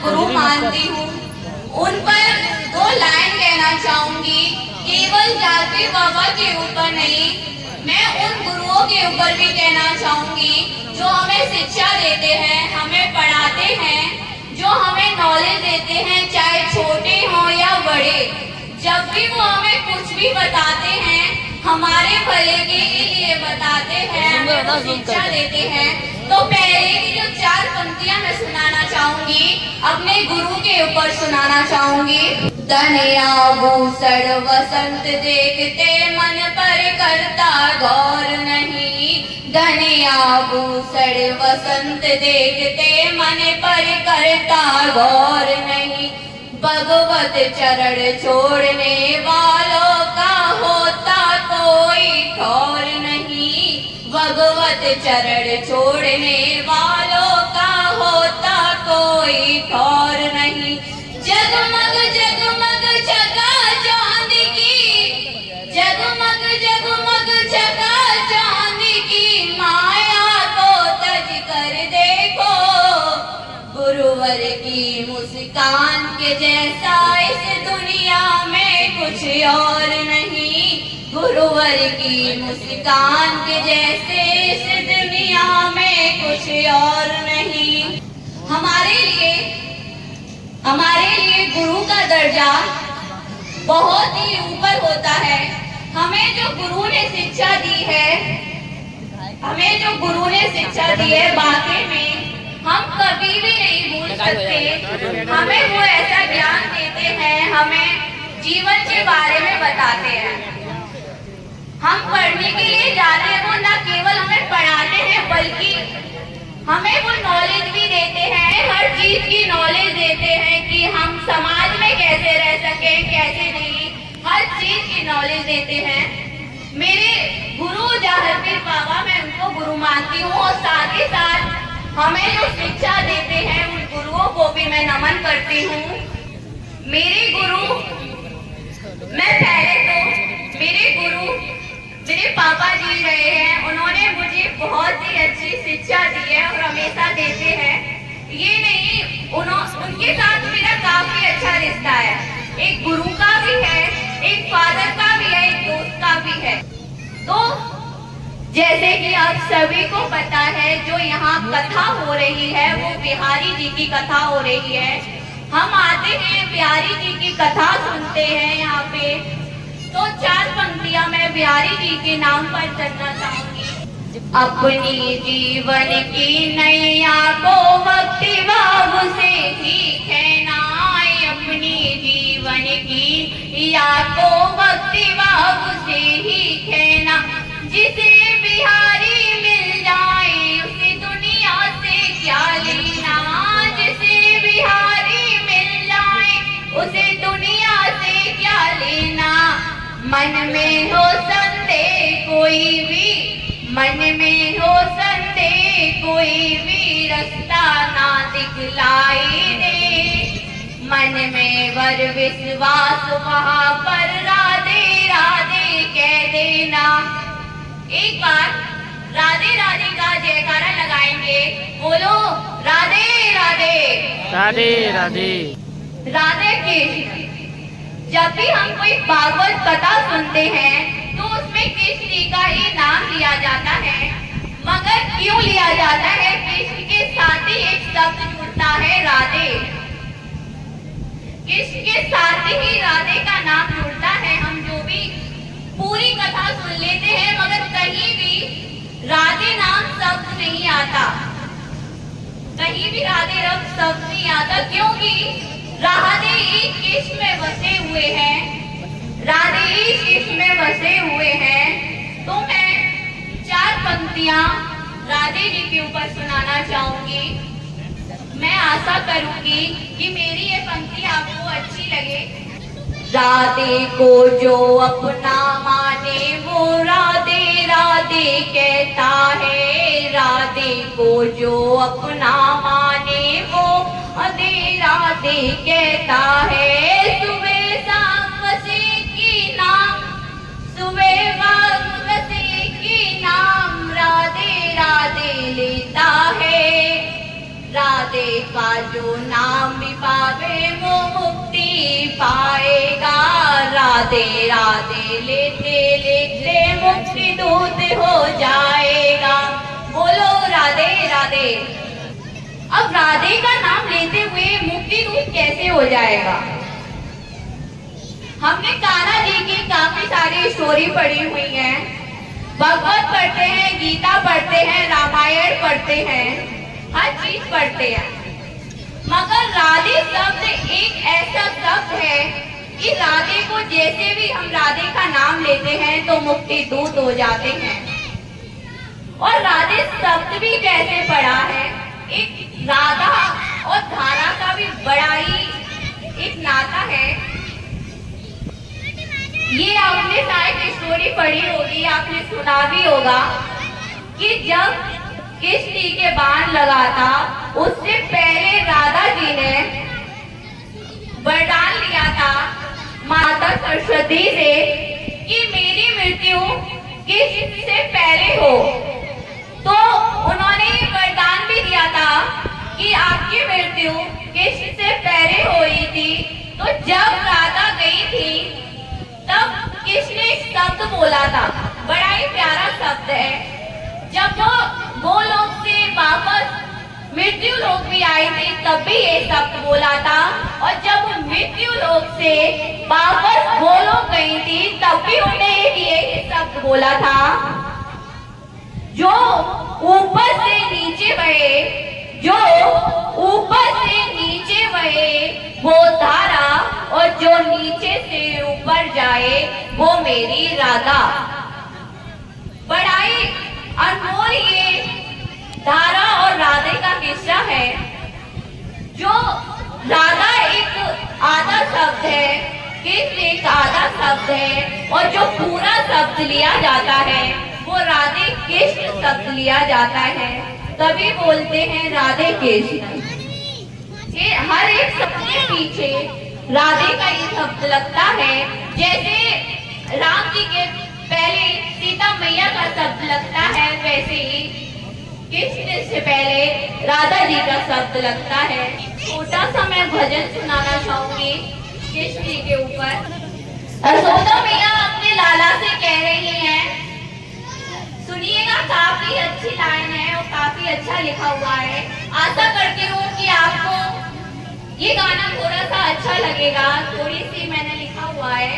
गुरु मानती हूँ, उन पर दो लाइन कहना चाहूंगी। केवल जाके बाबा के ऊपर नहीं, मैं उन गुरुओं के ऊपर भी कहना चाहूंगी जो हमें शिक्षा देते हैं, हमें पढ़ाते हैं, जो हमें नॉलेज देते हैं, चाहे छोटे हों या बड़े। जब भी वो हमें कुछ भी बताते हैं, हमारे भले के लिए बताते हैं, हमें शिक्षा देते हैं। तो पहले की जो 4 पंक्तियां मैं सुनाना चाहूंगी, अपने गुरु के ऊपर सुनाना चाहूंगी। धन आभूषण वसंत देखते मन पर करता गौर नहीं, धन आभूषण वसंत देखते मन पर करता गौर नहीं। भगवत चरण छोड़ने वालों का होता कोई ठौर नहीं, भगवत चरण छोड़ने वालों का होता कोई ठौर नहीं। जगमग जगमग जगा चांद की, जगमग जगमग जगा चांद की, माया को तज कर देखो, गुरुवर की मुस्कान के जैसा इस दुनिया में कुछ और नहीं, गुरुवर की मुस्कान के जैसे इस दुनिया में कुछ और नहीं। हमारे लिए गुरु का दर्जा बहुत ही ऊपर होता है। हमें जो गुरु ने शिक्षा दी है, हमें जो गुरु ने शिक्षा दी है, वाकई में हम कभी भी नहीं भूल सकते। हमें वो ऐसा ज्ञान देते हैं, हमें जीवन के बारे में बताते हैं। हम पढ़ने के लिए जाते हैं, वो न केवल हमें पढ़ाते हैं बल्कि हमें वो नॉलेज भी देते हैं, हर चीज की नॉलेज देते हैं कि हम समाज में कैसे रह सकें, कैसे नहीं, हर चीज की नॉलेज देते हैं। मेरे गुरु जाहिर बाबा, मैं उनको गुरु मानती हूँ और साथ ही साथ हमें जो शिक्षा देते हैं उन गुरुओं को भी मैं नमन करती हूँ। मेरे गुरु, मैं पहले तो मेरे गुरु मेरे पापा जी रहे हैं, उन्होंने मुझे बहुत ही अच्छी शिक्षा दी है और हमेशा देते हैं। ये नहीं, उनके साथ मेरा काफी अच्छा रिश्ता है, एक गुरु का भी है, एक फादर का भी है, एक दोस्त का भी है। तो जैसे कि आप सभी को पता है, जो यहाँ कथा हो रही है वो बिहारी जी की कथा हो रही है। हम आते हैं, बिहारी जी की कथा सुनते हैं यहाँ पे। तो 4 पंक्तियां मैं बिहारी जी के नाम पर चलना चाहूंगी। अपनी जीवन की नैया को भक्ति भाव से ही कहना, अपनी जीवन की या को भक्ति भाव से ही कहना। जिसे बिहारी मिल जाए उसे दुनिया से क्या लेना, जिसे बिहारी मिल जाए उसे दुनिया से क्या लेना। मन में हो संदेह कोई भी, मन में हो संदेह कोई भी, रास्ता ना दिखलाई दे। मन में वर विश्वास वहाँ पर राधे राधे कह देना। एक बार राधे राधे का जयकारा लगाएंगे, बोलो राधे राधे, राधे राधे, राधे कृष्ण। जब भी हम कोई भागवत कथा सुनते हैं तो उसमें कृष्ण जी का ही नाम लिया जाता है, मगर क्यों लिया जाता है? कृष्ण के साथ ही एक शब्द जुड़ता है, राधे। कृष्ण के साथ ही राधे का नाम जुड़ता है। हम जो भी पूरी कथा सुन लेते हैं मगर कहीं भी राधे नाम शब्द नहीं आता, कहीं भी राधे रब शब्द नहीं आता, क्योंकि राधे ही कृष्ण में बसे हुए हैं, राधे ही कृष्ण में बसे हुए हैं। तो मैं 4 पंक्तियां राधे जी के ऊपर सुनाना चाहूंगी। मैं आशा करूंगी कि मेरी ये पंक्ति आपको अच्छी लगे। राधे को जो अपना माने वो राधे राधे कहता है, राधे को जो अपना माने वो राधे राधे कहता है। सुबह शाम वसे की नाम, सुबह शाम वसे की नाम, राधे राधे लेता है, राधे राधे का जो नाम भी पावे वो मुक्ति पाएगा। राधे राधे लेते लेते मुक्ति दूत हो जाएगा। बोलो राधे राधे। अब राधे का नाम लेते हुए मुक्ति दूत कैसे हो जाएगा? हमने कान्हा जी की काफी सारी स्टोरी पढ़ी हुई है, भगवत पढ़ते हैं, गीता पढ़ते हैं, रामायण पढ़ते हैं, हर चीज पढ़ते हैं, मगर राधे शब्द एक ऐसा शब्द है कि राधे को जैसे भी हम राधे का नाम लेते हैं तो मुक्ति दूत हो जाते हैं। और राधे शब्द भी कैसे पढ़ा है, एक राधा और धारा का भी बड़ा ही एक नाता है। ये आपने शायद स्टोरी पढ़ी होगी, आपने सुना भी होगा कि जब कृष्ण के बाण लगा था उससे पहले राधा जी ने वरदान लिया था माता सरस्वती से कि मेरी मृत्यु कृष्ण से पहले हो। तो उन्होंने वरदान भी दिया था कि आपकी मृत्यु कृष्ण से पहले हुई थी। तो जब राधा गई थी तब कृष्ण ने एक शब्द बोला था, बड़ा ही प्यारा शब्द है। जब वो लोग से वापस मृत्यु लोक भी आई थी तब भी ये शब्द बोला था, और जब मृत्यु लोक से वापस वो लोग गई थी तब भी उन्हें ये शब्द बोला था, जो ऊपर से नीचे बहे, जो ऊपर से नीचे बहे वो धारा, और जो नीचे से ऊपर जाए वो मेरी राधा। बड़ा ही अनमोल ये धारा और राधे का किस्सा है। जो राधा एक आधा शब्द है, कृष्ण एक आधा शब्द है, और जो पूरा शब्द लिया जाता है वो राधे कृष्ण शब्द लिया जाता है। तभी बोलते हैं राधे कृष्ण। ये हर एक शब्द के पीछे राधे का ये शब्द लगता है। जैसे राम जी के पहले सीता मैया का शब्द लगता है, वैसे ही कृष्ण से पहले राधा जी का शब्द लगता है। छोटा सा मैं भजन सुनाना चाहूंगी कृष्ण जी के ऊपर। यशोदा मैया अपने लाला से कह रही हैं, सुनिएगा, काफी अच्छी लाइन है और काफी अच्छा लिखा हुआ है। आशा करती हूँ कि आपको ये गाना थोड़ा सा अच्छा लगेगा, थोड़ी सी मैंने लिखा हुआ है।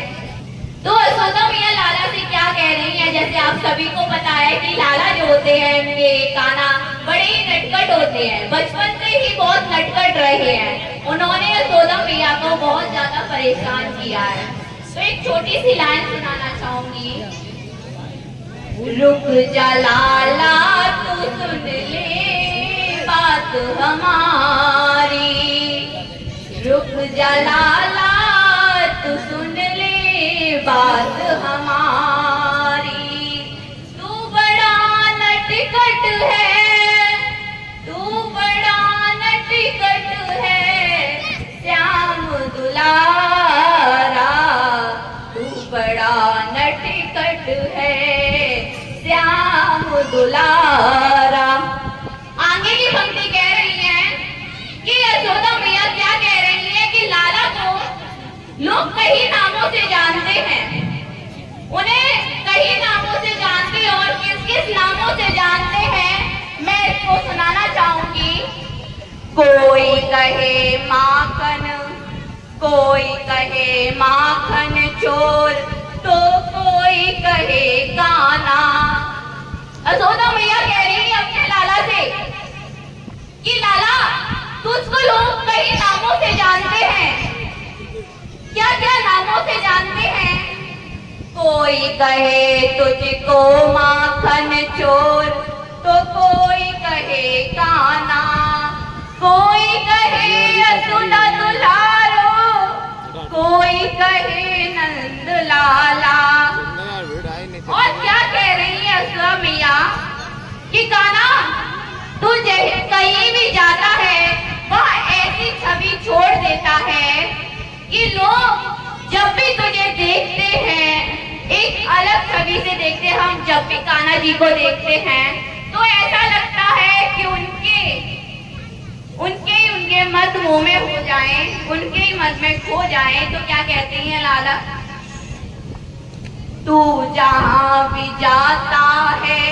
तो यशोदा मैया लाला से क्या कह रही है, जैसे आप सभी को पता है कि लाला जो होते हैं उनके कान्हा बड़े ही नटखट होते हैं, बचपन से ही बहुत नटखट रहे हैं। उन्होंने यशोदा मैया को बहुत ज्यादा परेशान किया है। तो एक छोटी सी लाइन सुनाना चाहूंगी। रुक जा लाला तू सुन ले बात हमारी, रुक जा लाला तू सुन ले बात हमारी। तू बड़ा नटखट है, तू बड़ा नटखट है श्याम दुलारा, तू बड़ा नटखट है श्याम दुलारा। आगे की पंक्ति कह रही है कि यशोदा मैया क्या कह रही है कि लाला को लोग कई नामों से जानते हैं, उन्हें कई नामों से जानते हैं, और किस किस नामों से जानते हैं मैं इसको सुनाना चाहूंगी। कोई कहे माखन, कोई कहे माखन चोर, तो कोई कहे कान्हा। यशोदा मैया कह रही है अपने लाला से कि लाला तुझको लोग कई नामों से जानते हैं, क्या क्या नामों से जानते हैं? कोई कहे तुझको माखन चोर, तो कोई कहे कान्हा, कोई कहे यशोदा दुलारो, कोई कहे नंद लाला। और क्या कह रही है यशोदा मैया कि कान्हा तू कहीं भी जाता है वह ऐसी छवि छोड़ देता है कि लोग जब भी तुझे देखते हैं एक अलग छवि से देखते हैं। हम जब भी कान्हा जी को देखते हैं तो ऐसा लगता है कि उनके मत मुंह में हो जाएं, उनके ही मत में खो जाएं, तो क्या कहते हैं लाला? तू जहां भी जाता है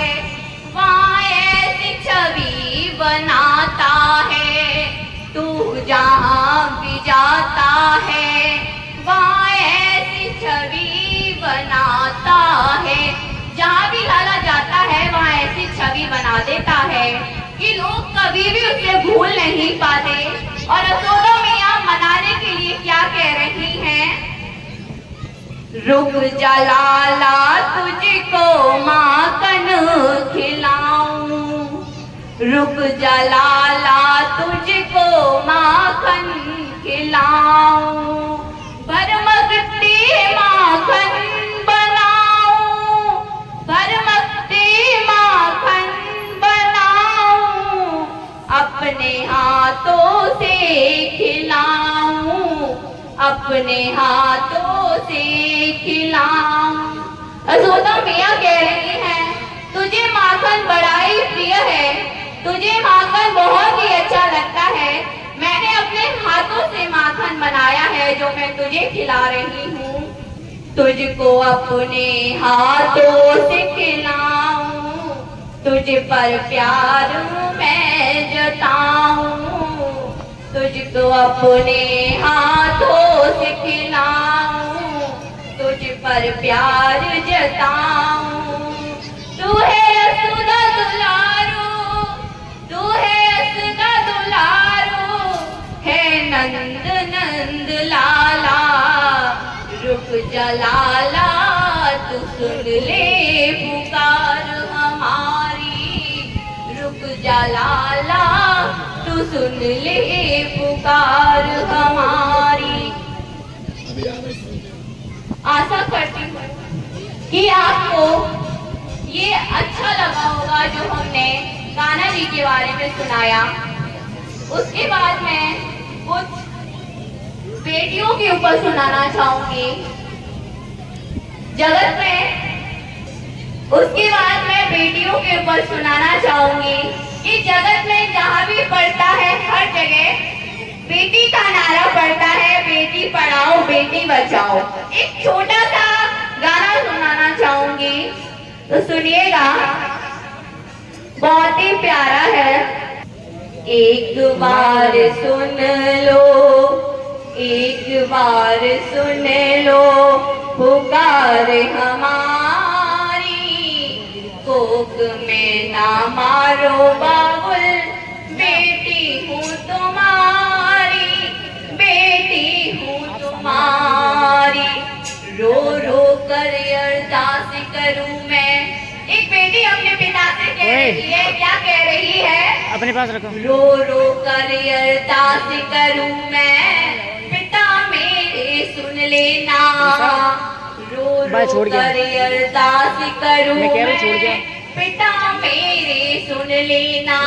वहां ऐसी छवि बनाता है। तू जहां भी जाता है वहां ऐसी छवि बनाता है। जहां भी लाला जाता है वहां ऐसी छवि बना देता है कि लोग कभी भी उसे भूल नहीं पाते। और यशोदा मैया मनाने के लिए क्या कह रही हैं? रुक जा लाला तुझको माखन खिलाऊं, रुक जा लाला तुझको माखन खिलाऊं, भरमकती माखन बनाऊं, भरमकती माखन बनाऊं, अपने हाथों से खिलाऊं, अपने हाथों से खिलाऊं। यशोदा मैया कह रही हैं, तुझे माखन बड़ा ही प्रिय है, तुझे माखन बहुत ही अच्छा लगता है। मैंने अपने हाथों से माखन बनाया है जो मैं तुझे खिला रही हूँ। तुझको अपने हाथों से खिलाऊं, तुझ पर प्यार मैं जताऊं, तुझको अपने हाथों से खिलाऊं, तुझ पर प्यार जताऊं। तू है यशोदा दुलारू, तू है यशोदा दुलारू, है नंद नंद लाला, रुक जा लाला तू सुन ले पुकार हमारी, रुक जा लाला तू सुन ले पुकार हमारी। आशा करती हूँ कि आपको ये अच्छा लगा होगा जो हमने कान्हा जी के बारे में सुनाया। उसके बाद मैं कुछ बेटियों के ऊपर सुनाना चाहूंगी जगत में। उसके बाद मैं बेटियों के ऊपर सुनाना चाहूंगी कि जगत में जहाँ भी पढ़ता है हर जगह बेटी का नारा पड़ता है, बेटी पढ़ाओ बेटी बचाओ। एक छोटा सा गाना सुनाना चाहूंगी, तो सुनिएगा, बहुत ही प्यारा है। एक बार सुन लो, एक बार सुन लो पुकार हमारी, कोक में ना मारो बाबुल, बेटी हूँ तुम्हारी, बेटी हूँ तुम्हारी, रो रो कर अरदास करूँ मैं। एक बेटी अपने पिता से कह रही है, क्या कह रही है? अपने पास रखो। रो रो कर अरदास करूँ मैं, पिता मेरे सुन लेना, रो रो कर अरदास करूँ मैं, पिता मेरे सुन लेना,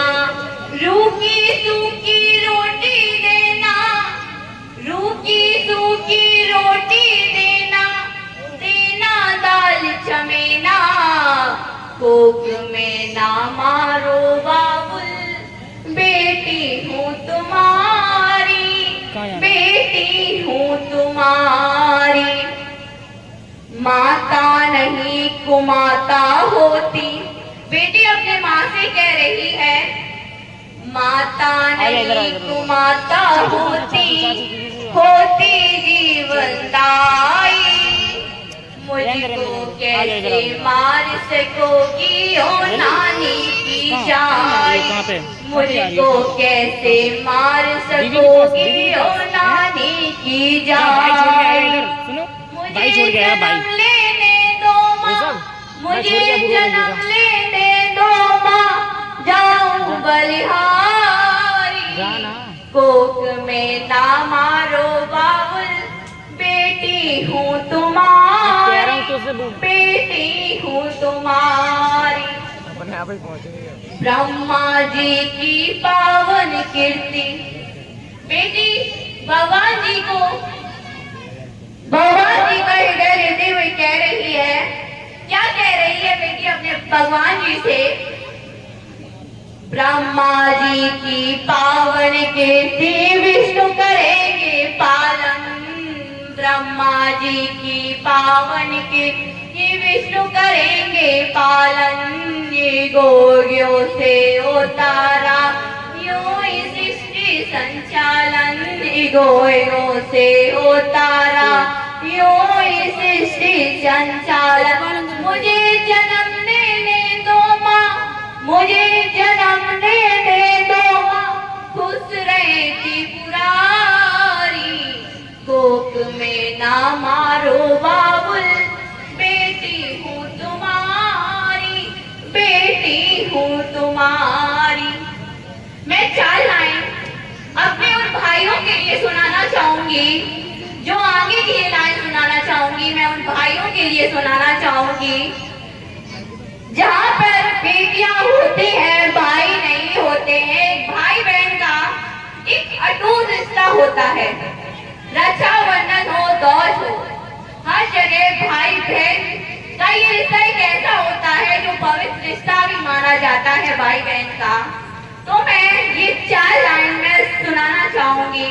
रूखी सूखी रोटी देना, रूखी सूखी रोटी देना, देना दाल चमेना, कोक में ना मारो बाबुल, बेटी हूँ तुम्हारी, बेटी हूँ तुम्हारी। माता नहीं कुमाता होती, बेटी अपने माँ से कह रही है, माता नहीं कुमाता होती, होती जीवनदाई, मुझको कैसे मार सकोगी ओ नानी की जाई, मुझको कैसे मार सकोगी ओ नानी की जाई। मुझे जन्म लेने दो माँ, मुझे जन्म लेने दो माँ, जाऊं बलिहारी, कोक में ना मारो बाबुल, बेटी हूँ तुम्हारी, बेटी हूँ तुम्हारी। ब्रह्मा जी की पावन कीर्ति, बेटी भगवान जी को, भगवान जी का हृदय लेते हुए कह रही है, क्या कह रही है बेटी अपने भगवान जी से? ब्रह्मा जी की पावन कीर्ति विष्णु करेंगे पालन। ब्रह्मा जी की पावन कीर्ति विष्णु करेंगे पालन। ये गोगियों से उतारा यूं ही सृष्टि संचालन। गोयों से उतारा यूं ही सृष्टि संचालन। मुझे जन्म देने दो माँ, मुझे जन्म देने दो माँ, खुश रहे त्रिपुरारी। कोक में ना मारो बाबुल, बेटी हूँ तुम्हारी, बेटी हूँ तुम्हारी। मैं 4 लाइन अपने उन भाइयों के लिए सुनाना चाहूंगी जो आगे की ये लाइन सुनाना चाहूंगी। मैं उन भाइयों के लिए सुनाना चाहूंगी जहां पर बेटियां होती हैं, भाई नहीं होते हैं। एक भाई बहन का एक अटूट रिश्ता होता है। रक्षाबंधन हो, दौज हो, हर जगह भाई बहन का ये रिश्ता एक ऐसा होता है जो पवित्र रिश्ता भी माना जाता है भाई बहन का। तो मैं ये 4 लाइन में सुनाना चाहूंगी।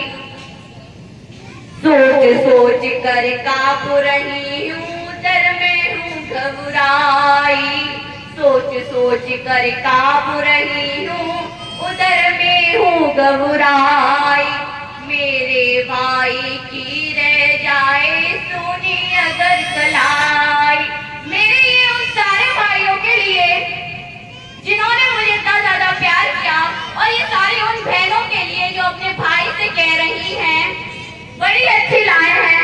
सोच सोच कर काँप रही हूँ, डर में हूँ घबराई। सोच सोच कर काँप रही हूँ, उधर में हूँ घबराई। मेरे भाई की रह जाए सुनी अगर कलाई। मेरे ये उन सारे भाइयों के लिए जिन्होंने मुझे इतना ज्यादा प्यार किया, और ये सारी उन बहनों के लिए जो अपने भाई से कह रही हैं। बड़ी अच्छी लाइन है।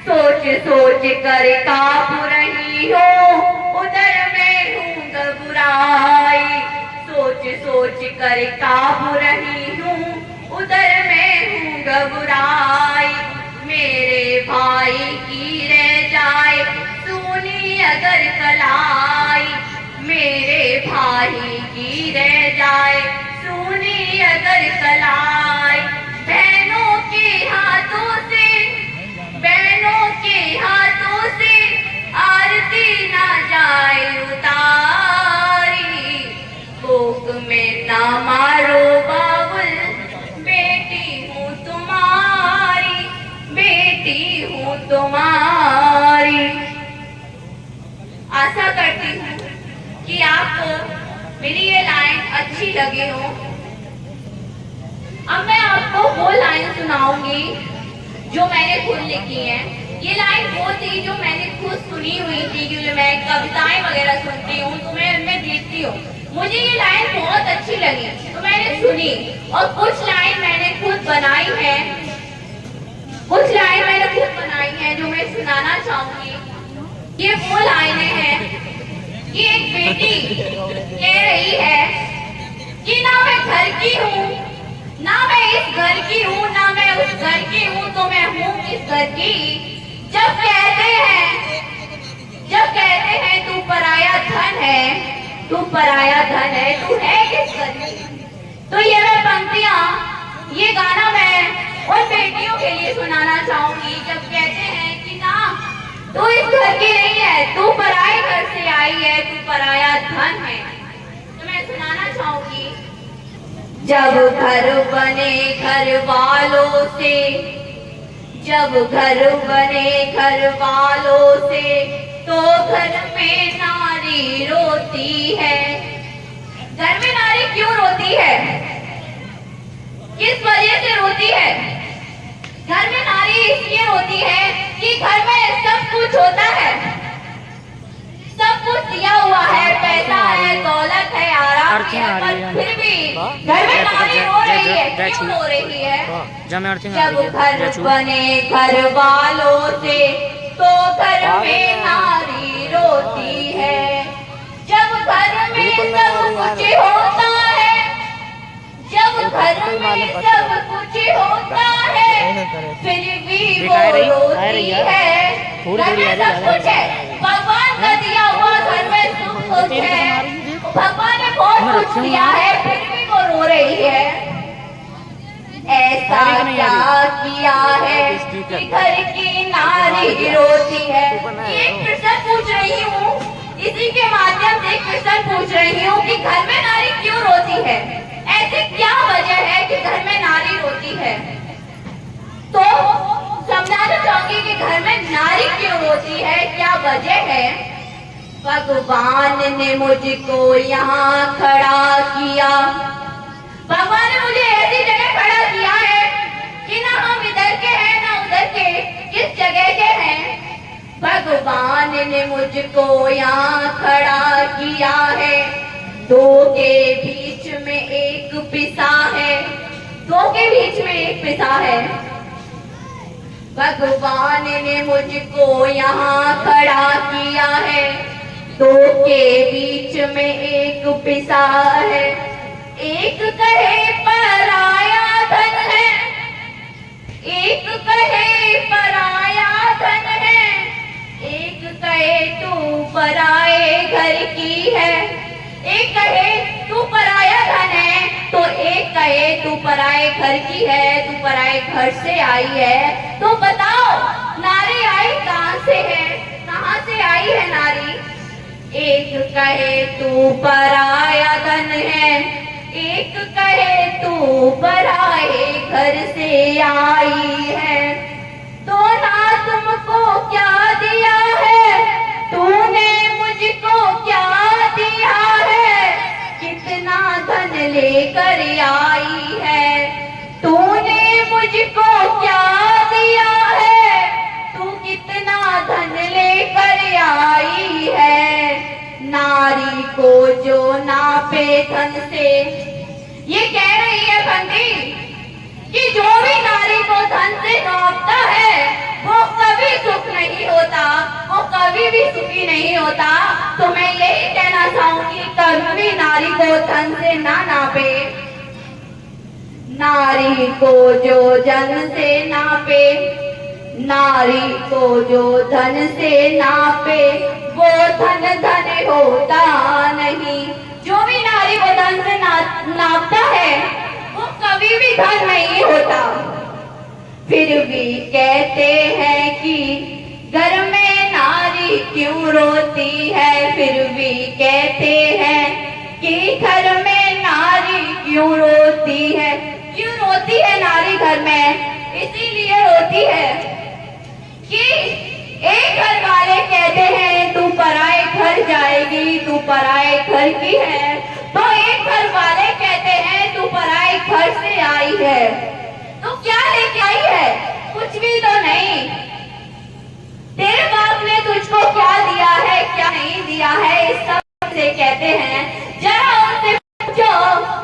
सोच सोच कर काँप रही हो, उधर में हूँ घबराई। सोच सोच कर काँप रही हूँ, उधर में हूँ घबराई। मेरे भाई की रह जाए सुनी अगर कलाई। मेरे भाई की रह जाए सुनी अगर कलाई। बहनों के हाथों से, बहनों के हाथों से आरती ना जाए उतारी। कोक में ना मारो बाबुल, बेटी हूँ तुम्हारी, बेटी हूँ तुम्हारी। आशा करती हूँ कि आपको मेरी ये लाइन अच्छी लगी हो। अब मैं आपको वो लाइन सुनाऊंगी जो मैंने खुद लिखी है। ये लाइन वो थी जो मैंने खुद सुनी हुई थी, क्योंकि मैं कविताएं वगैरह सुनती हूँ तो मैं उनमें देखती हूँ। मुझे ये लाइन बहुत अच्छी लगी तो मैंने सुनी, और कुछ लाइन मैंने खुद बनाई है, कुछ लाइन मैंने खुद बनाई है जो मैं सुनाना चाहूंगी। ये वो लाइनें हैं कि एक बेटी कह रही है कि ना मैं घर की हूँ, ना मैं इस घर की हूँ, ना मैं उस घर की हूँ, तो मैं हूँ इस घर की। जब कहते हैं तू पराया धन है, तू पराया धन है, तू है किस घर की। तो ये मैं पंक्तियां, ये गाना मैं उन बेटियों के लिए सुनाना चाहूंगी जब कहते हैं कि ना तू इस घर की नहीं है, तू पराए घर से आई है, तू पराया धन है। तो मैं सुनाना चाहूंगी। जब घर बने घर वालों से, जब घर बने घर वालों से, तो घर में नारी रोती है। घर में नारी क्यों रोती है, किस वजह से रोती है? घर में नारी इसलिए रोती है कि घर में सब कुछ होता है, सब कुछ दिया हुआ है, पैसा है, दौलत है, आराम है, पर फिर भी घर में नारी रो रही है। क्यों रो रही है? जब घर बने घर वालों से, तो घर में नारी रोती है। जब घर में सब कुछ होता है, जब घर में सब कुछ होता है, फिर भी वो रोती है। घर में सब कुछ है, भगवान का दिया हुआ घर में सुख कुछ है, भगवान ने बहुत कुछ दिया है, फिर भी वो रो रही है। ऐसा क्या किया है कि घर की नारी रोती है? ये प्रश्न पूछ रही हूँ, इसी के माध्यम से क्वेश्चन पूछ रही हूँ कि घर में नारी क्यों रोती है? ऐसी क्या वजह है कि घर में नारी रोती है? तो समझाना चाहूंगी कि घर में नारी क्यों रोती है, क्या वजह है। भगवान ने मुझको यहाँ खड़ा किया, भगवान ने मुझे ऐसी जगह खड़ा किया है कि ना हम इधर के हैं ना उधर के, किस जगह के हैं। भगवान ने मुझको यहाँ खड़ा किया है, दो के बीच में एक पिसा है, दो के बीच में एक पिसा है। भगवान ने मुझको यहाँ खड़ा किया है, दो के बीच में एक पिसा है। एक कहे पराया धन है, एक कहे पराया धन है, एक कहे तू पराए घर की है। एक कहे तू पराया धन है तो एक कहे तू पराए घर की है, तू पराए घर से आई है। तो बताओ नारी आई कहां से है, कहां से आई है नारी। एक कहे तू पराया धन है, एक कहे तू पराए घर से आई है। तो ना तुमको क्या दिया है, तूने मुझको क्या दिया है, कितना धन लेकर आई है। तूने मुझको क्या दिया है, तू कितना धन लेकर आई है। नारी को जो नापे धन से, ये कह रही है बंदी कि जो भी नारी को धन से नापता है वो कभी सुख नहीं होता, वो कभी भी सुखी नहीं होता। तो मैं यही कहना चाहूंगी कभी भी नारी को धन से ना नापे। नारी को जो धन से नापे, नारी को जो धन से नापे, वो धन धन होता नहीं। जो भी नारी को धन से नापता है वो कभी भी धन नहीं होता। फिर भी कहते हैं कि घर में नारी क्यों रोती है, फिर भी कहते हैं कि घर में नारी क्यों रोती है। क्यों रोती है नारी घर में? इसीलिए रोती है कि एक घर वाले कहते हैं तू पराए घर जाएगी, तू पराए घर की है, तो एक घर वाले कहते हैं तू पराए घर से आई है। तो क्या लेके आई है? कुछ भी तो नहीं। तेरे बाप ने तुझको क्या दिया है, क्या नहीं दिया है, इस सब से कहते हैं जरा उनसे पूछो,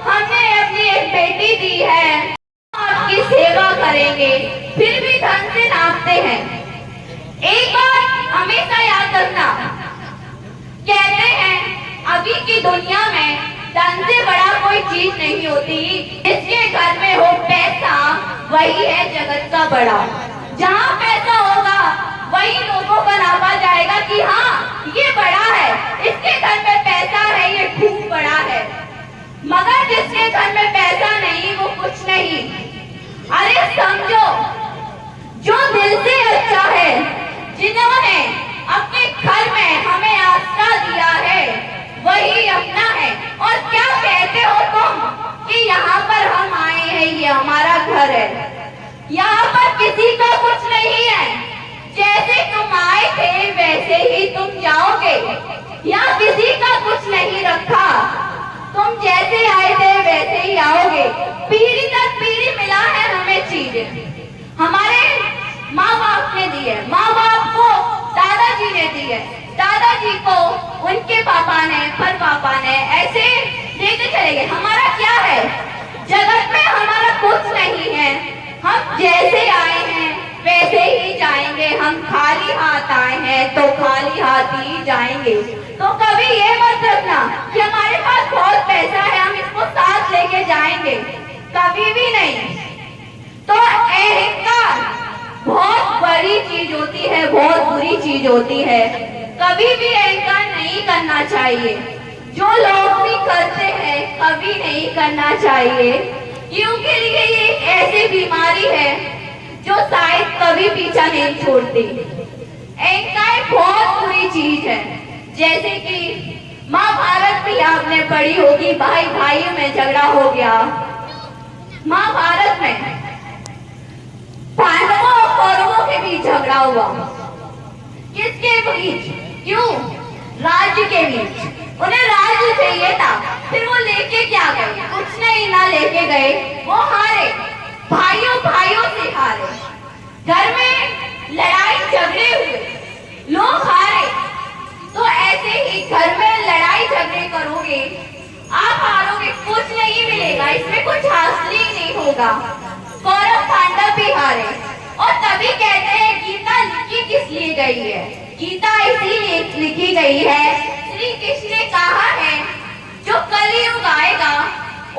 हमने अपनी एक बेटी दी है, आपकी सेवा करेंगे, फिर भी धन से नापते हैं। एक बात हमेशा याद रखना, कहते हैं अभी की दुनिया में धन से बड़ा कोई चीज नहीं होती। जिसके घर में हो पैसा वही है जगत का बड़ा। जहाँ पैसा होगा वही लोगों को नापा जाएगा कि हाँ ये बड़ा है, इसके घर में पैसा है, ये खूब बड़ा है। मगर जिसके घर में पैसा नहीं वो कुछ नहीं। अरे समझो, जो दिल से अच्छा है, जिन्होंने अपने घर में हमें आसरा दिया है, वही अपना है। और क्या कहते हो तुम कि यहाँ पर हम आए हैं, ये हमारा घर है। यहाँ पर किसी का कुछ नहीं है, जैसे तुम आए थे वैसे ही तुम जाओगे। यहाँ किसी का कुछ नहीं रखा, तुम जैसे आए थे वैसे ही आओगे। पीढ़ी दर पीढ़ी मिला है हमें चीज, हमारे माँ बाप ने दी है, माँ बाप को दादाजी ने दी है, दादाजी को उनके पापा ने, पर पापा ने, ऐसे देते चले गए। हमारा क्या है? जगत में हमारा कुछ नहीं है। हम जैसे आए हैं वैसे ही जाएंगे। हम खाली हाथ आए हैं तो खाली हाथ ही जाएंगे। तो कभी ये मत रखना कि हमारे पास बहुत पैसा है, हम इसको साथ लेके जाएंगे, कभी भी नहीं। तो अहंकार बहुत बड़ी चीज होती है, बहुत बुरी चीज होती है। कभी भी अहंकार नहीं करना चाहिए। जो लोग भी करते हैं कभी नहीं करना चाहिए, क्योंकि ये एक ऐसी बीमारी है जो शायद कभी पीछा नहीं छोड़ती। अहंकार बहुत बुरी चीज है। जैसे कि महाभारत भी आपने पढ़ी होगी, भाई भाइयों में झगड़ा हो गया। महाभारत में पांडवों और कौरवों के बीच झगड़ा हुआ। किसके बीच? क्यों? राज्य के बीच। उन्हें राज्य चाहिए था, फिर वो लेके क्या गए? कुछ नहीं ना लेके गए, वो हारे। भाइयों भाइयों से हारे, घर में लड़ाई झगड़े हुए, लोग हारे। तो ऐसे ही घर में लड़ाई झगड़े करोगे, आप हारोगे, कुछ नहीं मिलेगा, इसमें कुछ हासिल ही नहीं होगा। कौरव पांडव भी हारे। और तभी कहते हैं गीता लिखी किस लिए गई है? गीता इसीलिए लिखी गई है, श्री कृष्ण ने कहा है जो कलयुग आएगा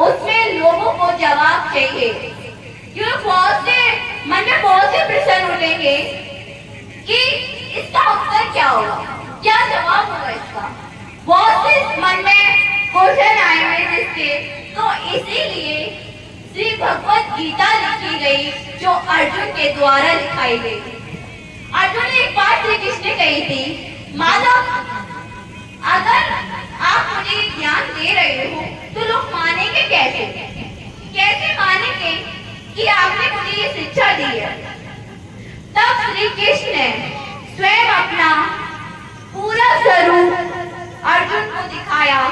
उसमें लोगों को जवाब चाहिए। क्यों? बहुत से मन में बहुत से प्रश्न उठेंगे कि इसका उत्तर क्या होगा, क्या जवाब होगा इसका। बहुत से मन में क्वेश्चन आए हैं जिसके, तो इसीलिए श्री भगवत गीता लिखी गई, जो अर्जुन के द्वारा लिखाई गई। अर्जुन ने एक बात श्री कृष्ण ने कही थी, माधव अगर आप मुझे ज्ञान दे रहे हो तो लोग मानेंगे कैसे? कैसे मानेंगे कि आपने मुझे ये शिक्षा दी है? तब श्री कृष्ण ने स्वयं अपना पूरा स्वरूप अर्जुन को दिखाया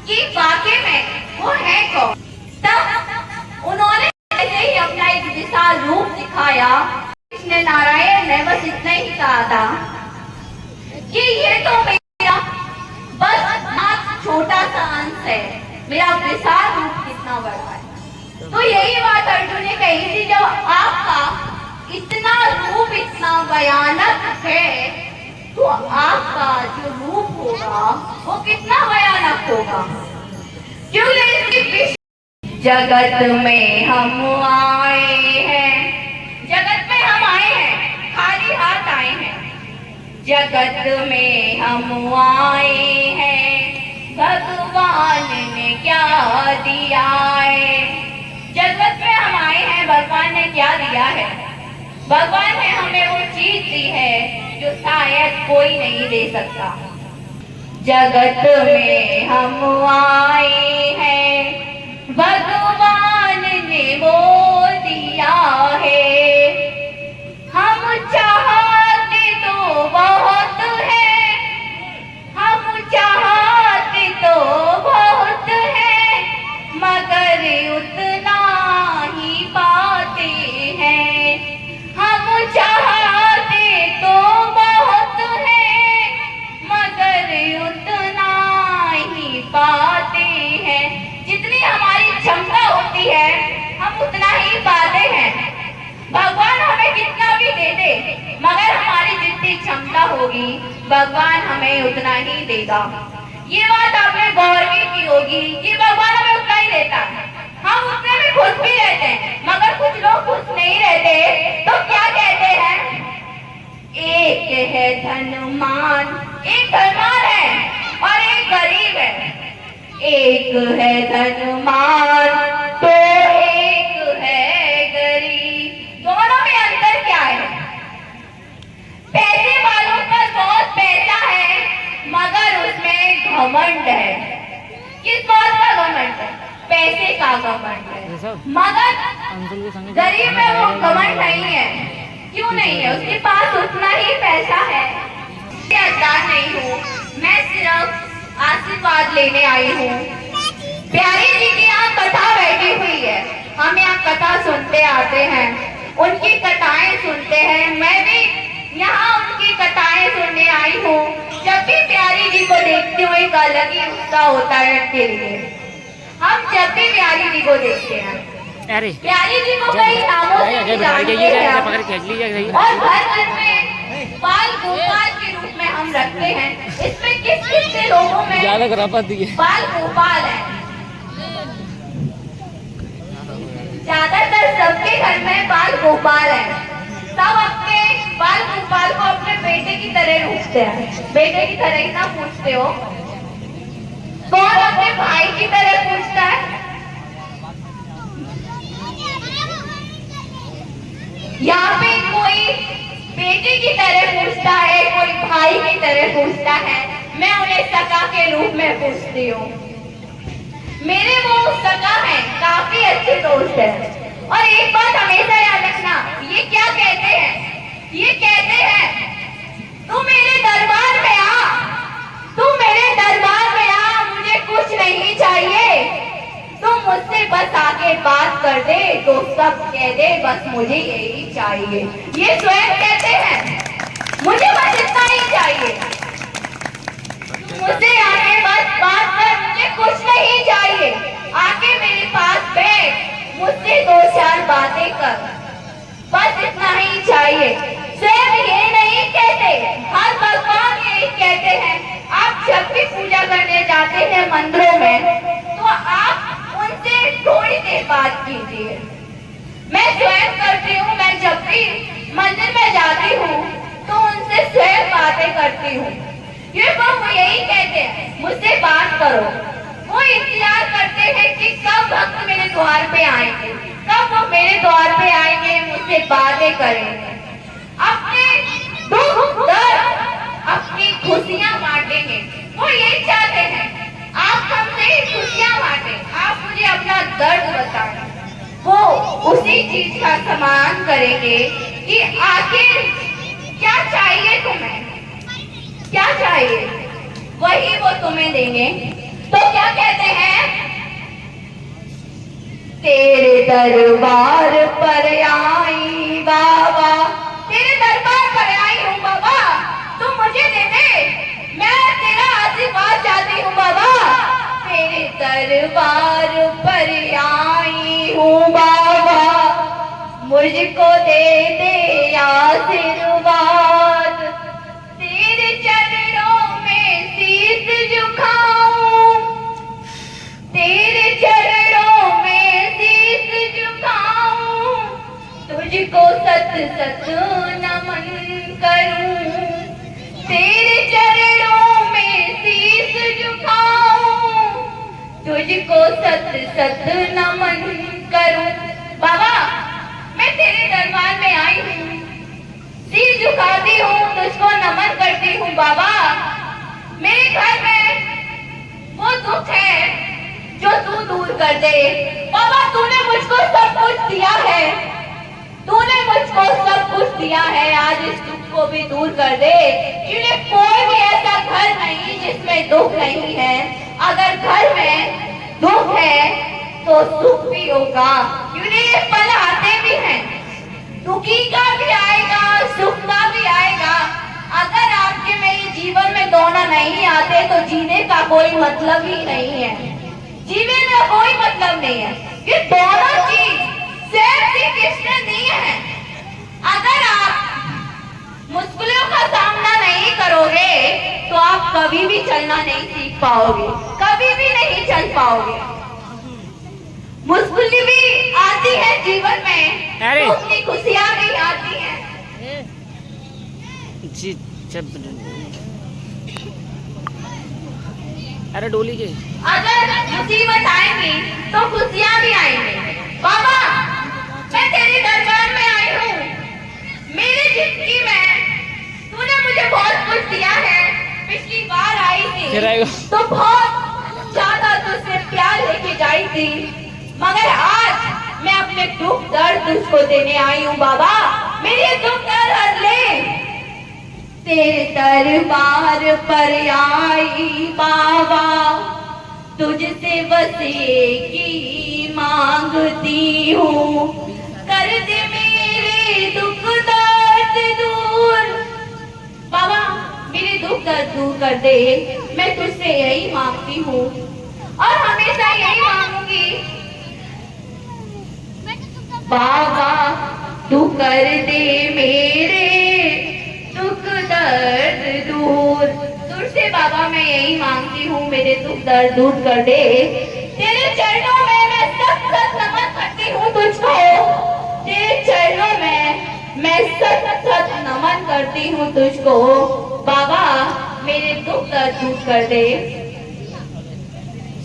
कि वाकई में वो है कौन। तब उन्होंने ऐसे ही अपना एक विशाल रूप दिखाया। कृष्ण नारायण ने बस इतना ही कहा था कि ये तो मेरा बस छोटा सा अंश है, मेरा विशाल रूप कितना बड़ा है। तो यही बात अर्जुन ने कही थी, जब आपका इतना रूप इतना भयानक है तो आपका जो रूप होगा वो कितना भयानक होगा। क्यों? जगत में हम आए हैं, जगत में हम आए हैं, खाली हाथ आए हैं। जगत में हम आए हैं, भगवान ने क्या दिया है? जगत में हम आए हैं, भगवान ने क्या दिया है? भगवान ने हमें वो चीज दी है जो शायद कोई नहीं दे सकता। जगत में हम आए हैं, भगवान ने वो दिया है। हम चाहते तो बहुत है, हम चाहते तो बहुत है, मगर उतना ही पाते हैं। हम चाहते तो बहुत है, मगर उतना ही पाते हैं। जितनी हमारी क्षमता होती है हम उतना ही पाते हैं। भगवान हमें कितना भी दे दे, मगर हमारी जितनी क्षमता होगी भगवान हमें उतना ही देगा। ये बात आपने गौर भी की होगी कि भगवान हमें उतना ही देता है। हम उतने में खुश भी रहते हैं, मगर कुछ लोग खुश नहीं रहते, तो क्या कहते हैं? एक है धनवान, एक धनवान है और एक गरीब है। एक है धनवान तो एक है गरीब, दोनों में अंतर क्या है? पैसे वालों पर बहुत पैसा है मगर उसमें घमंड है। किस बात का घमंड है? पैसे का घमंड है। मगर गरीब में वो घमंड नहीं है। क्यों नहीं है? उसके पास उतना ही पैसा है। मैं नहीं हूँ, मैं सिर्फ आशीर्वाद लेने आई हूँ। प्यारी जी की यहाँ कथा बैठी हुई है, हम यहाँ कथा सुनते आते हैं, उनकी कथाएं सुनते हैं। मैं भी यहाँ उनकी कथाएं सुनने आई हूँ। जब भी प्यारी जी को देखती हूँ एक अलग ही उत्साह होता है उनके लिए। हम जब भी प्यारी जी को देखते हैं, प्यारी जी को कई नामों से जानते हैं और घर घर में बाल गोपाल के रूप में हम रखते हैं। इसमें किस किस से लोगों में बाल गोपाल है? ज्यादातर सबके घर में बाल गोपाल है। सब अपने बाल गोपाल को अपने बेटे की तरह पूछते हैं। बेटे की तरह ही ना पूछते हो? कौन अपने भाई की तरह पूछता है? यहाँ पे कोई बेटे की तरह पूछता है, कोई भाई की तरह पूछता है। मैं उन्हें सका के रूप में पूछती हूँ। मेरे वो सका है, काफी अच्छे दोस्त हैं। और एक बात हमेशा याद रखना, ये क्या कहते हैं? ये कहते हैं तू मेरे दरबार में आ, तू मेरे दरबार में आ, मुझे कुछ नहीं चाहिए, तू मुझसे बस आके बात कर दे तो सब कह दे बस मुझे यही चाहिए। ये स्वयं कहते हैं मुझे बस इतना ही चाहिए, मुझसे आके बस बात कर, मुझे कुछ नहीं चाहिए, आके मेरे पास बैठ, मुझसे दो चार बातें कर, बस इतना ही चाहिए। स्वयं ये नहीं कहते, हर भगवान यही कहते हैं। आप जब भी पूजा करने जाते हैं मंदिरों में तो आप उनसे थोड़ी देर बात कीजिए। मैं स्वयं करती हूँ, मैं जब भी मंदिर में जाती हूँ तो उनसे स्वयं बातें करती हूँ। ये वो यही कहते हैं मुझसे बात करो। वो इंतजार करते हैं कि कब भक्त मेरे द्वार पे आएंगे, कब वो मेरे द्वार पे आएंगे, मुझसे बातें करेंगे, अपने दुख दर्द, अपनी खुशियां बांटेंगे। वो यही चाहते हैं आप हमसे खुशियां बांटे, आप मुझे अपना दर्द बताएं। वो उसी चीज का सम्मान करेंगे कि आखिर क्या चाहिए तुम्हें, क्या चाहिए, वही वो तुम्हें देंगे। तो क्या कहते हैं? तेरे दरबार पर आई बाबा, तेरे दरबार पर आई हूँ बाबा, तुम मुझे दे दे, मैं तेरा आशीर्वाद चाहती हूँ बाबा। तेरे दरबार पर आई हूँ बाबा, मुझको दे दे आशीर्वाद, तेरे चरणों में शीश झुकाऊं, तेरे चरणों में शीश झुकाऊं, तुझको सत सत नमन करूं, तेरे चरणों में शीश झुकाऊं, तुझको सत सत नमन करूं। बाबा मैं तेरे दरबार में आई हूँ, शीश झुकाती हूँ, तुझको नमन करती हूँ बाबा। मेरे घर में वो दुख है जो तू दूर कर दे बाबा। तूने मुझको सब कुछ दिया है, तूने मुझको सब कुछ दिया है, आज इस दुख को भी दूर कर दे। क्योंकि कोई भी ऐसा घर नहीं जिसमें दुख नहीं है। अगर घर में दुख है तो सुख भी होगा, क्योंकि ये पल आते भी हैं, दुखी का भी आएगा, सुख का भी आएगा। अगर आपके मेरे जीवन में दोनों नहीं आते तो जीने का कोई मतलब ही नहीं है, जीवन का कोई मतलब नहीं है। ये दोनों चीज स्वयं श्री कृष्ण दिए हैं। अगर आप मुश्किलों का सामना नहीं करोगे तो आप कभी भी चलना नहीं सीख पाओगे, कभी भी नहीं चल पाओगे। मुश्किल भी आती है जीवन में, तो उतनी खुशियां भी आती हैं। जी अरे डोली के अगर मुसीबत आएंगी तो खुशियां भी आएंगी। बाबा मैं तेरे दरबार में आई हूँ, मेरी जिंदगी में तूने मुझे बहुत कुछ दिया है। पिछली बार आई थी तो बहुत ज्यादा तुझसे प्यार लेके जाई थी, मगर आज मैं अपने दुख दर्द तुझको देने आई हूँ बाबा। मेरे दुख दर्द हर ले, तेरे दरबार पर आई बाबा, तुझसे बस एक ही मांगती हूँ, कर दे मेरे दुख दर्द दूर। बाबा मेरे दुख दर्द दूर कर दे, मैं तुझसे यही मांगती हूँ और हमेशा यही मांगूंगी। बाबा तू कर दे मेरे दुख दर्द दूर, तुझसे बाबा मैं यही मांगती हूँ, मेरे दुख दर्द दूर कर दे। तेरे चरणों में मैं सत सत नमन करती हूँ तुझको, तेरे चरणों में मैं सत सत नमन करती हूँ तुझको। बाबा मेरे दुख दर्द दूर कर दे।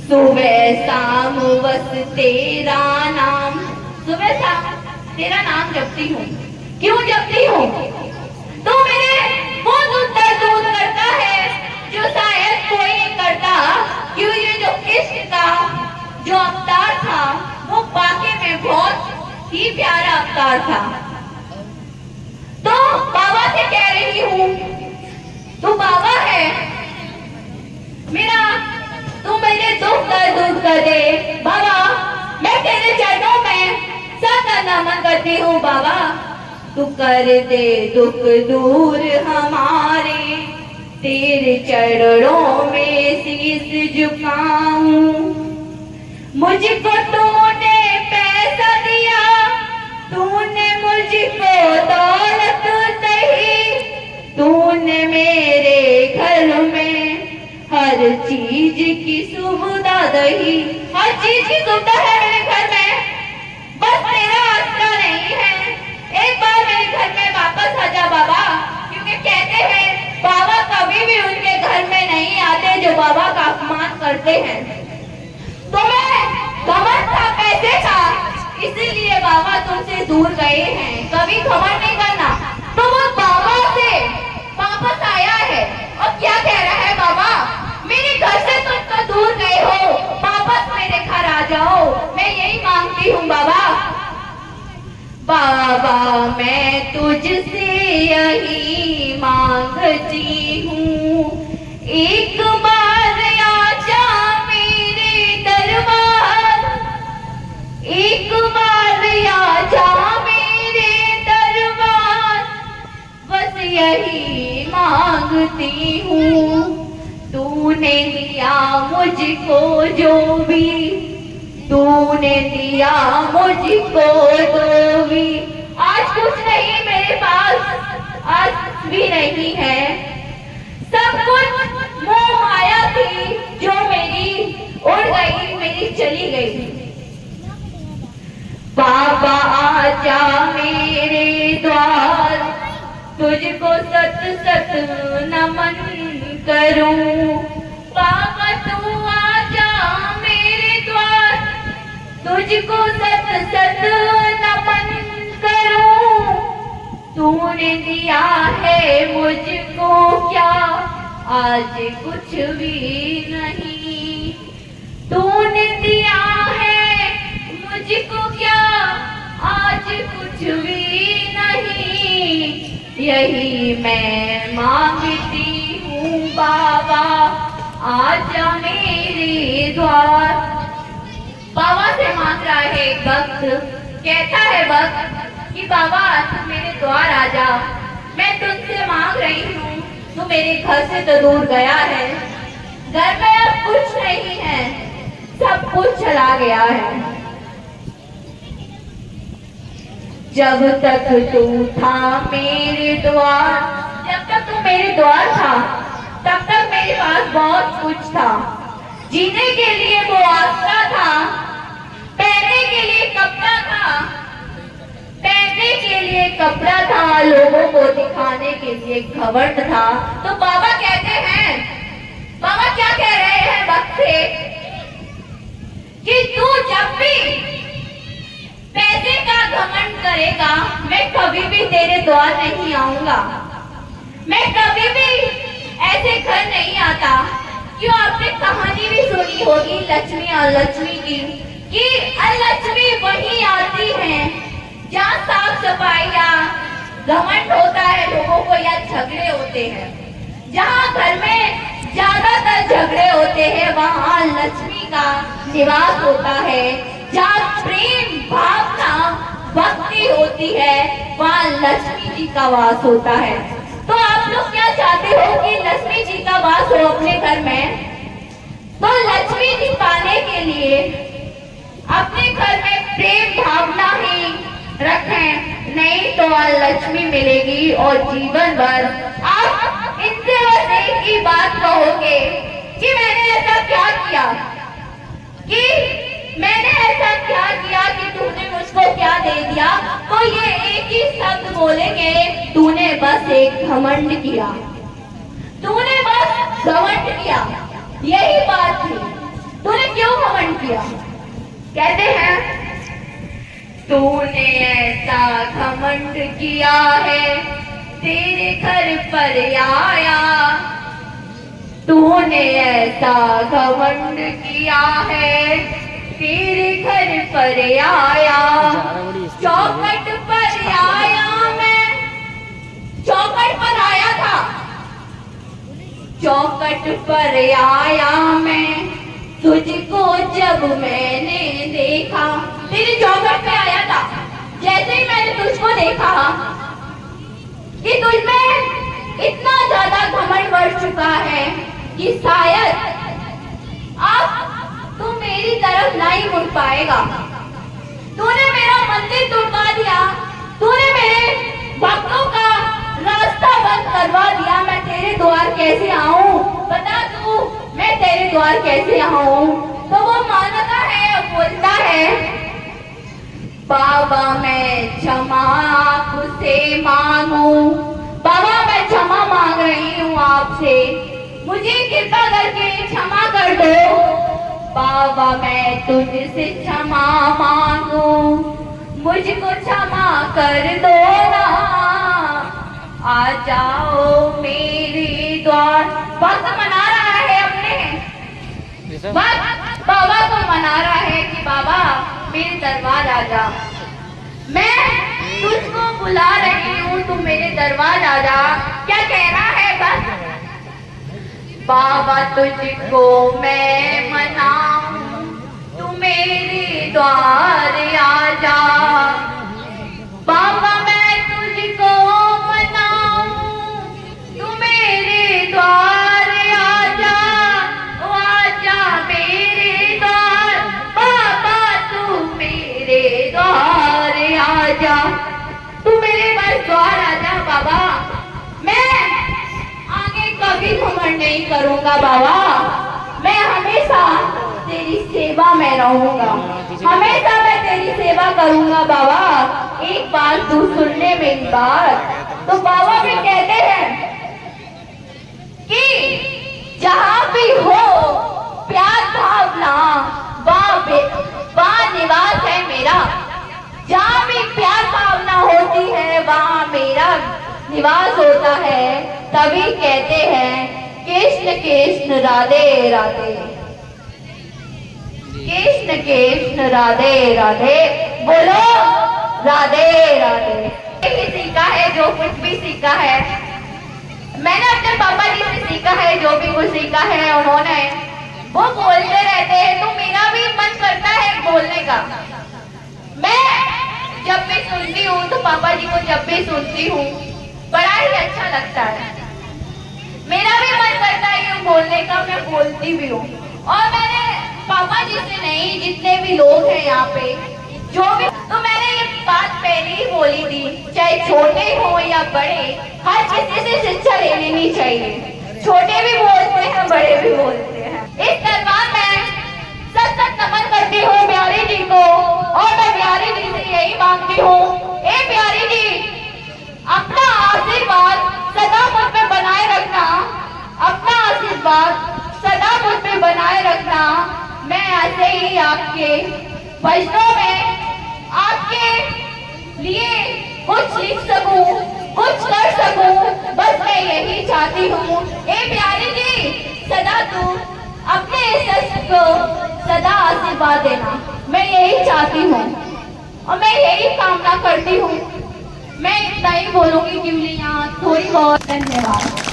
सुबह शाम बस तेरा नाम, सुबह शाम तेरा नाम जपती हूँ। क्यों जपती हूँ? तू मेरे वो दुख दर्द दूर करता है जो शायद दरबार था। तो बाबा से कह रही हूँ, तू बाबा है मेरा, तू मेरे दुख दर्द दूर कर दे बाबा। मैं तेरे चरणों में सदा नमन करती हूँ बाबा। तू कर दे दुख दूर हमारे, तेरे चरणों में शीश झुकाऊं। मुझको तूने पैसा दिया, तूने मुझको दौलत दही, तूने मेरे घर में हर चीज की सुविधा दही। हर चीज की सुविधा है मेरे घर में, बस तेरा आसरा नहीं है। एक बार मेरे घर में वापस आ जा बाबा, क्योंकि कहते हैं बाबा कभी भी उनके घर में नहीं आते जो बाबा का अपमान करते हैं। तो मैं घमंड था पैसे का, इसीलिए बाबा तुमसे दूर गए हैं। कभी घमंड नहीं करना। तो वो बाबा से वापस आया है और क्या कह रहा है, बाबा मेरे घर से तुम तो दूर गए हो, वापस मेरे घर आ जाओ, मैं यही मांगती हूँ बाबा। बाबा मैं तुझसे यही मांगती हूँ, एक बार आ जा मेरे दरबार, एक बार आ जा मेरे दरबार, बस यही मांगती हूँ। तूने दिया मुझको जो भी, तूने दिया मुझको जो भी। आज कुछ नहीं मेरे पास, आज भी नहीं है। सब कुछ मोह माया थी जो मेरी उड़ गई, मेरी चली गई। बाबा आजा मेरे द्वार, तुझको सत सत नमन करूं। बाबा तू आजा मेरे द्वार, तुझको सत सत नमन करूं। तूने दिया है मुझको क्या, आज कुछ भी नहीं। तूने दिया है मुझको क्या, आज कुछ भी नहीं। यही मैं मांगती हूँ बाबा, आजा मेरे द्वार। बाबा से मांग रहा है एक भक्त, कहता है भक्त कि बाबा तू मेरे द्वार आजा, मैं तुझसे मांग रही हूँ, तू मेरे घर से तो दूर गया है, घर में अब कुछ नहीं है, सब कुछ चला गया है। जब तक तू था मेरे द्वार, जब तक तू मेरे द्वार था, तब तक मेरे पास बहुत कुछ था। जीने के लिए वो आसरा था, पहनने के लिए कपड़ा था, पहनने के लिए कपड़ा था, लोगों को दिखाने के लिए घमंड था। तो बाबा कहते हैं, बाबा क्या कह रहे हैं भक्त से कि तू जब भी पैसे का घमंड करेगा, मैं कभी भी तेरे द्वार नहीं आऊंगा, मैं कभी भी ऐसे घर नहीं आता। क्यों आपने कहानी भी सुनी होगी लक्ष्मी और लक्ष्मी की, कि लक्ष्मी वही आती है जहाँ साफ सफाई या घमंड होता है लोगों को, या झगड़े होते हैं। जहाँ घर में ज्यादातर झगड़े होते हैं वहाँ लक्ष्मी का निवास होता है। जहाँ प्रेम भावना भक्ति होती है वहाँ लक्ष्मी जी का वास होता है। तो आप लोग क्या चाहते हो कि लक्ष्मी जी का वास हो अपने घर में? तो लक्ष्मी जी पाने के लिए अपने घर में प्रेम भावना ही रखें, नहीं तो लक्ष्मी मिलेगी और जीवन भर आप इनसे बस एक ही बात कहोगे कि मैंने ऐसा क्या किया, कि मैंने ऐसा क्या किया कि तूने मुझको क्या दे दिया। तो ये एक ही शब्द बोलेंगे, तूने बस एक घमंड किया, तूने बस घमंड किया, यही बात थी। तूने क्यों घमंड किया? कहते हैं तूने ऐसा घमंड किया है, तेरे घर पर आया, तूने ऐसा घमंड किया है, तेरे घर पर आया, चौखट पर कर आया मैं, तुझको जब मैंने देखा। तेरी चौखट पे आया था, जैसे ही मैंने तुझको देखा कि तुझमें इतना ज्यादा घमंड बढ़ चुका है कि शायद अब तू मेरी तरफ नहीं मुड़ पाएगा। तूने मेरा मंदिर टूटा दिया, तूने मेरे भक्तों का रास्ता बंद करवा दिया। मैं तेरे द्वार कैसे आऊं? बता तू, मैं तेरे द्वार कैसे आऊं? तो वो मानता है, बोलता है, बाबा मैं क्षमा आपसे मांगू। बाबा मैं क्षमा मांग रही हूँ आपसे, मुझे कृपा करके क्षमा कर दो। बाबा मैं तुझसे क्षमा मांगू, मुझको क्षमा कर दो ना। आ जाओ मेरे द्वार। भक्त मना रहा है अपने भक्त बाबा को मना रहा है कि बाबा मेरे दरबार आ जा। मैं तुझको बुला रही हूँ, तू मेरे दरबार आ जा। क्या कह रहा है भक्त? बाबा तुझको मैं मनाऊं, तू मेरे द्वार आ जा। बाबा मैं तुझको मनाऊं, तू मेरे द्वार आ जा। आ जा मेरे द्वार, बाबा तू मेरे द्वार आ जा। तू मेरे बस द्वार आ जा बाबा। मैं आगे कभी घमंड नहीं करूंगा बाबा। मैं हमेशा तेरी सेवा में रहूंगा, हमेशा मैं तेरी सेवा करूंगा बाबा। एक बात तू सुन ले मेरी बात। तो बाबा भी कहते हैं कि जहां भी हो प्यार भावना, वहां निवास है मेरा। जहां भी प्यार भावना होती है वहां मेरा निवास होता है। तभी कहते हैं कृष्ण कृष्ण राधे राधे, कृष्ण कृष्ण राधे राधे। बोलो राधे राधे। यही सीखा है, जो कुछ भी सीखा है मैंने अपने पापा जी से सीखा है। जो भी कुछ सीखा है उन्होंने, वो बोलते रहते हैं तो मेरा भी मन करता है बोलने का। मैं जब भी सुनती हूँ तो पापा जी को जब भी सुनती हूँ बड़ा ही अच्छा लगता है। मेरा भी मन करता है ये बोलने का, मैं बोलती भी हूँ। और मैंने पापा जी से नहीं, जितने भी लोग हैं यहाँ पे जो भी, तो मैंने ये बात पहले ही बोली थी, चाहे छोटे हो या बड़े, हर किसी से शिक्षा ले लेनी चाहिए। छोटे भी बोलते हैं, बड़े भी बोलते हैं। इस दरबार में सत सत नमन करती हूँ बिहारी जी को, और मैं बिहारी जी से यही मांगती हूँ, ए बिहारी जी अपना आशीर्वाद सदा मुझ पे बनाए रखना, अपना आशीर्वाद सदा मुझ पे बनाए रखना। मैं ऐसे ही आपके भजनों में आपके लिए कुछ लिख सकूं, कुछ कर सकूं, बस मैं यही चाहती हूँ। ए प्यारी जी सदा तू अपने सस को सदा आशीर्वाद देना, मैं यही चाहती हूँ और मैं यही कामना करती हूँ। मैं इतना ही बोलूंगी, क्यों नहीं, यहाँ थोड़ी बहुत। धन्यवाद।